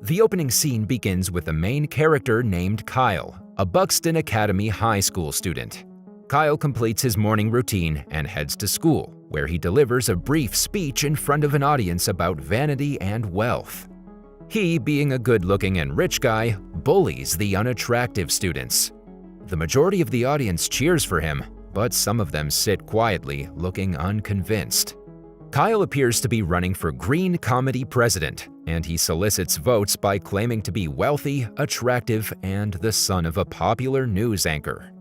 The opening scene begins with the main character named Kyle, a Buxton Academy High School student. Kyle completes his morning routine and heads to school, where he delivers a brief speech in front of an audience about vanity and wealth. He, being a good-looking and rich guy, bullies the unattractive students. The majority of the audience cheers for him, but some of them sit quietly, looking unconvinced. Kyle appears to be running for Green Comedy president, and he solicits votes by claiming to be wealthy, attractive, and the son of a popular news anchor.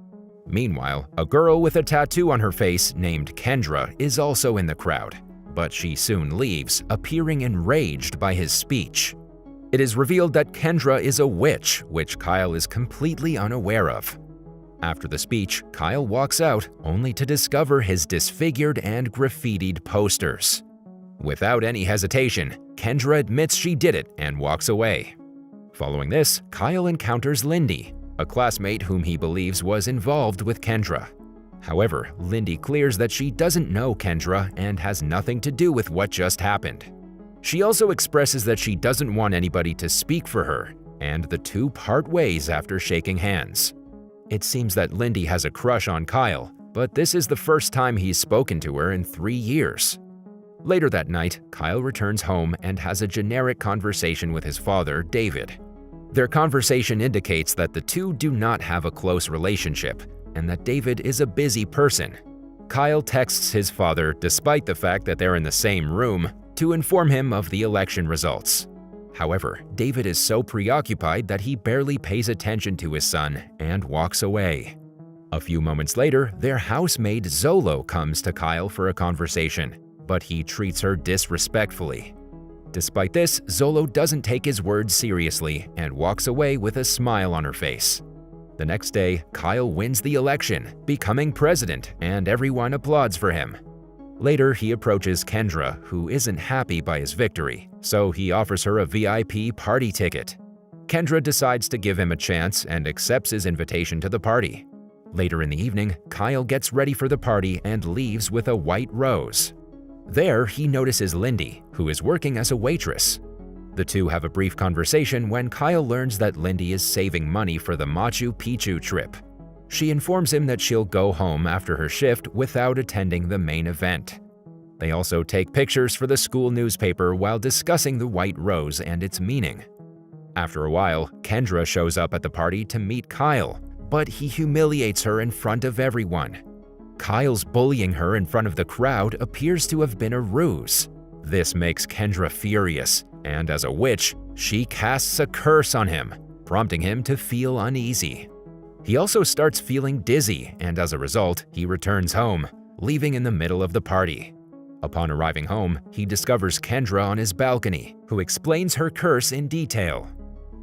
Meanwhile, a girl with a tattoo on her face named Kendra is also in the crowd, but she soon leaves, appearing enraged by his speech. It is revealed that Kendra is a witch, which Kyle is completely unaware of. After the speech, Kyle walks out, only to discover his disfigured and graffitied posters. Without any hesitation, Kendra admits she did it and walks away. Following this, Kyle encounters Lindy, a classmate whom he believes was involved with Kendra. However, Lindy clears that she doesn't know Kendra and has nothing to do with what just happened. She also expresses that she doesn't want anybody to speak for her, and the two part ways after shaking hands. It seems that Lindy has a crush on Kyle, but this is the first time he's spoken to her in 3 years. Later that night, Kyle returns home and has a generic conversation with his father, David. Their conversation indicates that the two do not have a close relationship, and that David is a busy person. Kyle texts his father, despite the fact that they're in the same room, to inform him of the election results. However, David is so preoccupied that he barely pays attention to his son and walks away. A few moments later, their housemaid Zolo comes to Kyle for a conversation, but he treats her disrespectfully. Despite this, Zolo doesn't take his words seriously and walks away with a smile on her face. The next day, Kyle wins the election, becoming president, and everyone applauds for him. Later, he approaches Kendra, who isn't happy by his victory, so he offers her a VIP party ticket. Kendra decides to give him a chance and accepts his invitation to the party. Later in the evening, Kyle gets ready for the party and leaves with a white rose. There, he notices Lindy, who is working as a waitress. The two have a brief conversation when Kyle learns that Lindy is saving money for the Machu Picchu trip. She informs him that she'll go home after her shift without attending the main event. They also take pictures for the school newspaper while discussing the white rose and its meaning. After a while, Kendra shows up at the party to meet Kyle, but he humiliates her in front of everyone. Kyle's bullying her in front of the crowd appears to have been a ruse. This makes Kendra furious, and as a witch, she casts a curse on him, prompting him to feel uneasy. He also starts feeling dizzy, and as a result, he returns home, leaving in the middle of the party. Upon arriving home, he discovers Kendra on his balcony, who explains her curse in detail.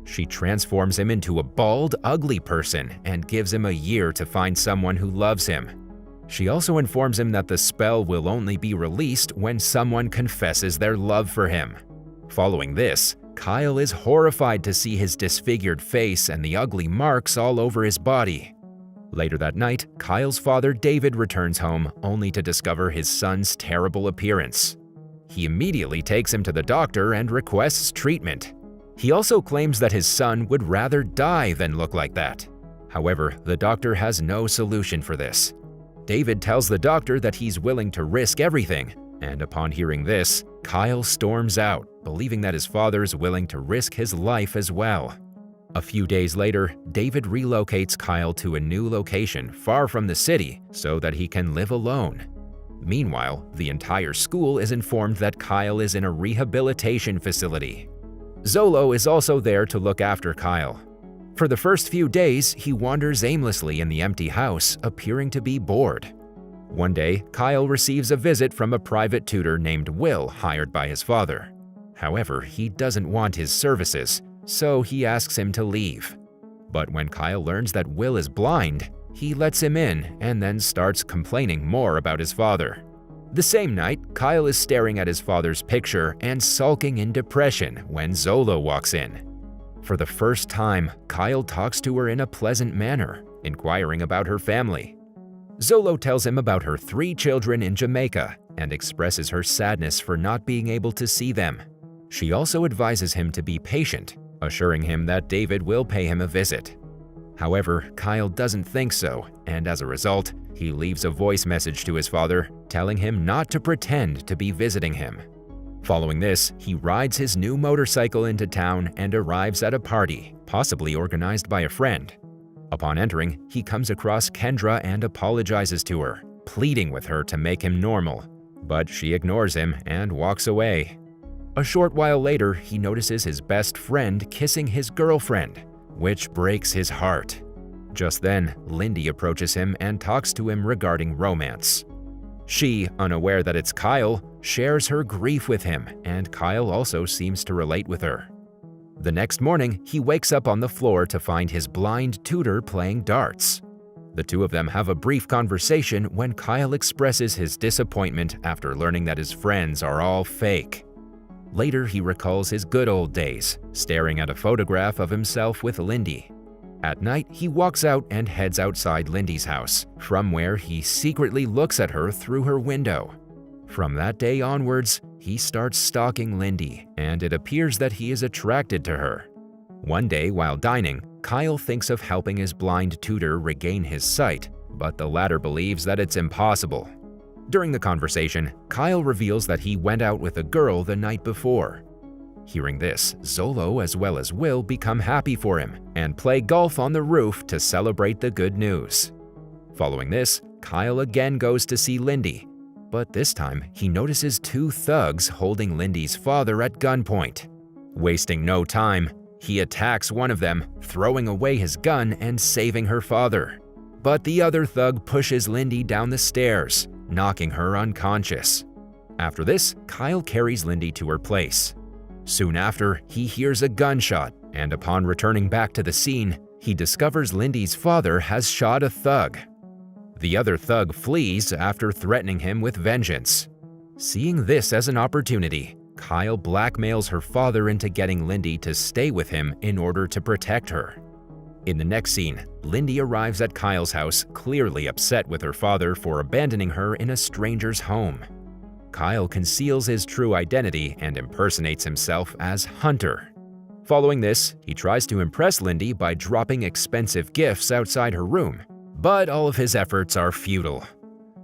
She transforms him into a bald, ugly person and gives him a year to find someone who loves him. She also informs him that the spell will only be released when someone confesses their love for him. Following this, Kyle is horrified to see his disfigured face and the ugly marks all over his body. Later that night, Kyle's father David returns home only to discover his son's terrible appearance. He immediately takes him to the doctor and requests treatment. He also claims that his son would rather die than look like that. However, the doctor has no solution for this. David tells the doctor that he's willing to risk everything, and upon hearing this, Kyle storms out, believing that his father's willing to risk his life as well. A few days later, David relocates Kyle to a new location far from the city so that he can live alone. Meanwhile, the entire school is informed that Kyle is in a rehabilitation facility. Zolo is also there to look after Kyle. For the first few days, he wanders aimlessly in the empty house, appearing to be bored. One day, Kyle receives a visit from a private tutor named Will, hired by his father. However, he doesn't want his services, so he asks him to leave. But when Kyle learns that Will is blind, he lets him in and then starts complaining more about his father. The same night, Kyle is staring at his father's picture and sulking in depression when Zolo walks in. For the first time, Kyle talks to her in a pleasant manner, inquiring about her family. Zolo tells him about her 3 children in Jamaica and expresses her sadness for not being able to see them. She also advises him to be patient, assuring him that David will pay him a visit. However, Kyle doesn't think so, and as a result, he leaves a voice message to his father telling him not to pretend to be visiting him. Following this, he rides his new motorcycle into town and arrives at a party, possibly organized by a friend. Upon entering, he comes across Kendra and apologizes to her, pleading with her to make him normal, but she ignores him and walks away. A short while later, he notices his best friend kissing his girlfriend, which breaks his heart. Just then, Lindy approaches him and talks to him regarding romance. She, unaware that it's Kyle, shares her grief with him, and Kyle also seems to relate with her. The next morning, he wakes up on the floor to find his blind tutor playing darts. The two of them have a brief conversation when Kyle expresses his disappointment after learning that his friends are all fake. Later, he recalls his good old days, staring at a photograph of himself with Lindy. At night, he walks out and heads outside Lindy's house, from where he secretly looks at her through her window. From that day onwards, he starts stalking Lindy, and it appears that he is attracted to her. One day, while dining, Kyle thinks of helping his blind tutor regain his sight, but the latter believes that it's impossible. During the conversation, Kyle reveals that he went out with a girl the night before. Hearing this, Zolo as well as Will become happy for him and play golf on the roof to celebrate the good news. Following this, Kyle again goes to see Lindy, but this time he notices two thugs holding Lindy's father at gunpoint. Wasting no time, he attacks one of them, throwing away his gun and saving her father. But the other thug pushes Lindy down the stairs, knocking her unconscious. After this, Kyle carries Lindy to her place. Soon after, he hears a gunshot, and upon returning back to the scene, he discovers Lindy's father has shot a thug. The other thug flees after threatening him with vengeance. Seeing this as an opportunity, Kyle blackmails her father into getting Lindy to stay with him in order to protect her. In the next scene, Lindy arrives at Kyle's house, clearly upset with her father for abandoning her in a stranger's home. Kyle conceals his true identity and impersonates himself as Hunter. Following this, he tries to impress Lindy by dropping expensive gifts outside her room, but all of his efforts are futile.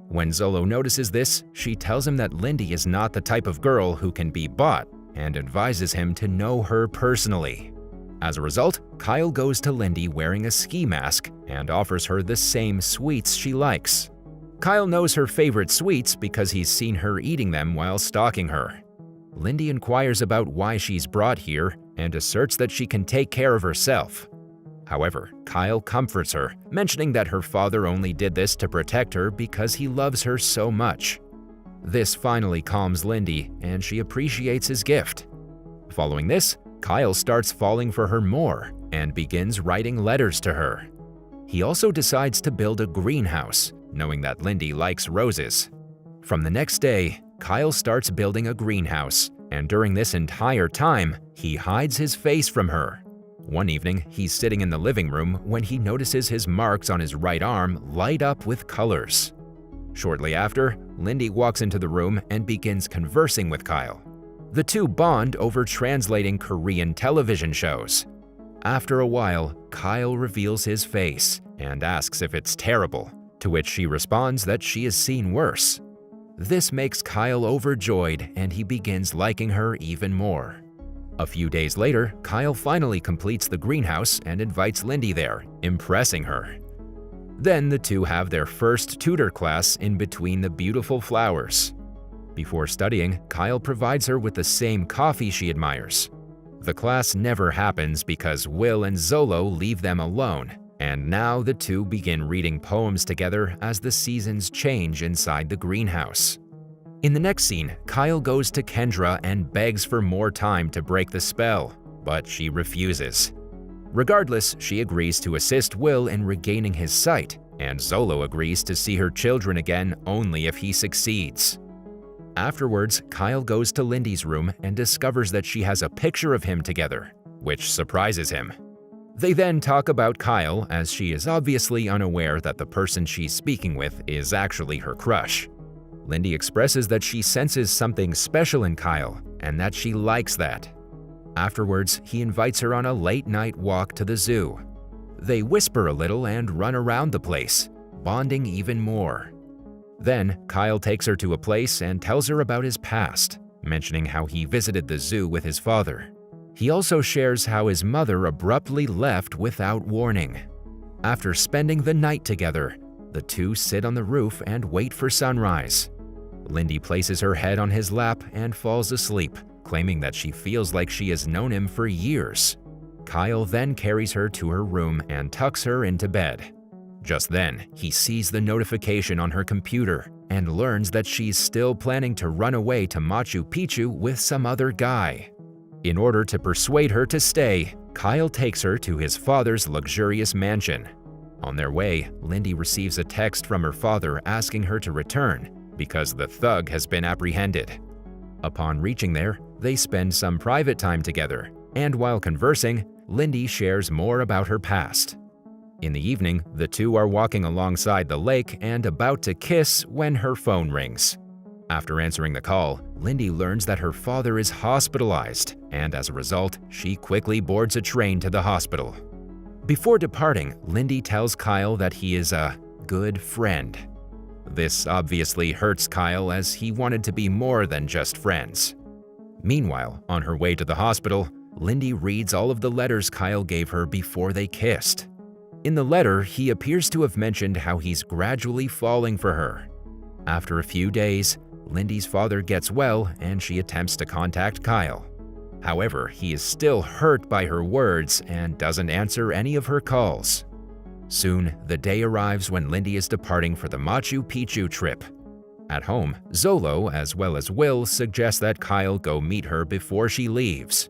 When Zolo notices this, she tells him that Lindy is not the type of girl who can be bought and advises him to know her personally. As a result, Kyle goes to Lindy wearing a ski mask and offers her the same sweets she likes. Kyle knows her favorite sweets because he's seen her eating them while stalking her. Lindy inquires about why she's brought here and asserts that she can take care of herself. However, Kyle comforts her, mentioning that her father only did this to protect her because he loves her so much. This finally calms Lindy, and she appreciates his gift. Following this, Kyle starts falling for her more and begins writing letters to her. He also decides to build a greenhouse, knowing that Lindy likes roses. From the next day, Kyle starts building a greenhouse, and during this entire time, he hides his face from her. One evening, he's sitting in the living room when he notices his marks on his right arm light up with colors. Shortly after, Lindy walks into the room and begins conversing with Kyle. The two bond over translating Korean television shows. After a while, Kyle reveals his face and asks if it's terrible, to which she responds that she has seen worse. This makes Kyle overjoyed, and he begins liking her even more. A few days later, Kyle finally completes the greenhouse and invites Lindy there, impressing her. Then the two have their first tutor class in between the beautiful flowers. Before studying, Kyle provides her with the same coffee she admires. The class never happens because Will and Zolo leave them alone, and now the two begin reading poems together as the seasons change inside the greenhouse. In the next scene, Kyle goes to Kendra and begs for more time to break the spell, but she refuses. Regardless, she agrees to assist Will in regaining his sight, and Zolo agrees to see her children again only if he succeeds. Afterwards, Kyle goes to Lindy's room and discovers that she has a picture of him together, which surprises him. They then talk about Kyle, as she is obviously unaware that the person she's speaking with is actually her crush. Lindy expresses that she senses something special in Kyle and that she likes that. Afterwards, he invites her on a late-night walk to the zoo. They whisper a little and run around the place, bonding even more. Then, Kyle takes her to a place and tells her about his past, mentioning how he visited the zoo with his father. He also shares how his mother abruptly left without warning. After spending the night together, the two sit on the roof and wait for sunrise. Lindy places her head on his lap and falls asleep, claiming that she feels like she has known him for years. Kyle then carries her to her room and tucks her into bed. Just then, he sees the notification on her computer and learns that she's still planning to run away to Machu Picchu with some other guy. In order to persuade her to stay, Kyle takes her to his father's luxurious mansion. On their way, Lindy receives a text from her father asking her to return because the thug has been apprehended. Upon reaching there, they spend some private time together, and while conversing, Lindy shares more about her past. In the evening, the two are walking alongside the lake and about to kiss when her phone rings. After answering the call, Lindy learns that her father is hospitalized, and as a result, she quickly boards a train to the hospital. Before departing, Lindy tells Kyle that he is a good friend. This obviously hurts Kyle as he wanted to be more than just friends. Meanwhile, on her way to the hospital, Lindy reads all of the letters Kyle gave her before they kissed. In the letter, he appears to have mentioned how he's gradually falling for her. After a few days, Lindy's father gets well and she attempts to contact Kyle. However, he is still hurt by her words and doesn't answer any of her calls. Soon, the day arrives when Lindy is departing for the Machu Picchu trip. At home, Zolo as well as Will suggest that Kyle go meet her before she leaves.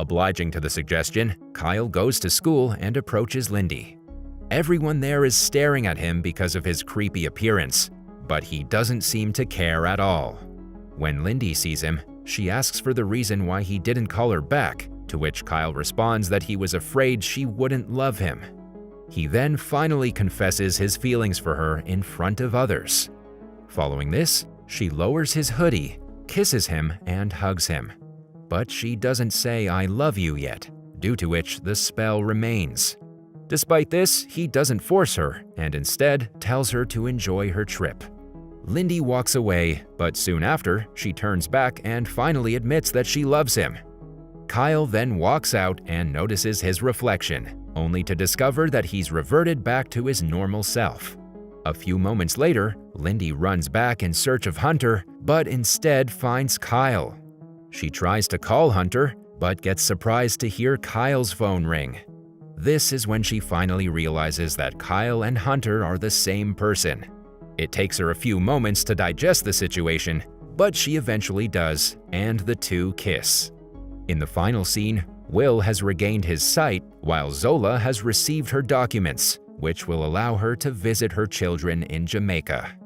Obliging to the suggestion, Kyle goes to school and approaches Lindy. Everyone there is staring at him because of his creepy appearance, but he doesn't seem to care at all. When Lindy sees him, she asks for the reason why he didn't call her back, to which Kyle responds that he was afraid she wouldn't love him. He then finally confesses his feelings for her in front of others. Following this, she lowers his hoodie, kisses him, and hugs him. But she doesn't say "I love you" yet, due to which the spell remains. Despite this, he doesn't force her and instead tells her to enjoy her trip. Lindy walks away, but soon after, she turns back and finally admits that she loves him. Kyle then walks out and notices his reflection, only to discover that he's reverted back to his normal self. A few moments later, Lindy runs back in search of Hunter, but instead finds Kyle. She tries to call Hunter, but gets surprised to hear Kyle's phone ring. This is when she finally realizes that Kyle and Hunter are the same person. It takes her a few moments to digest the situation, but she eventually does, and the two kiss. In the final scene, Will has regained his sight, while Zola has received her documents, which will allow her to visit her children in Jamaica.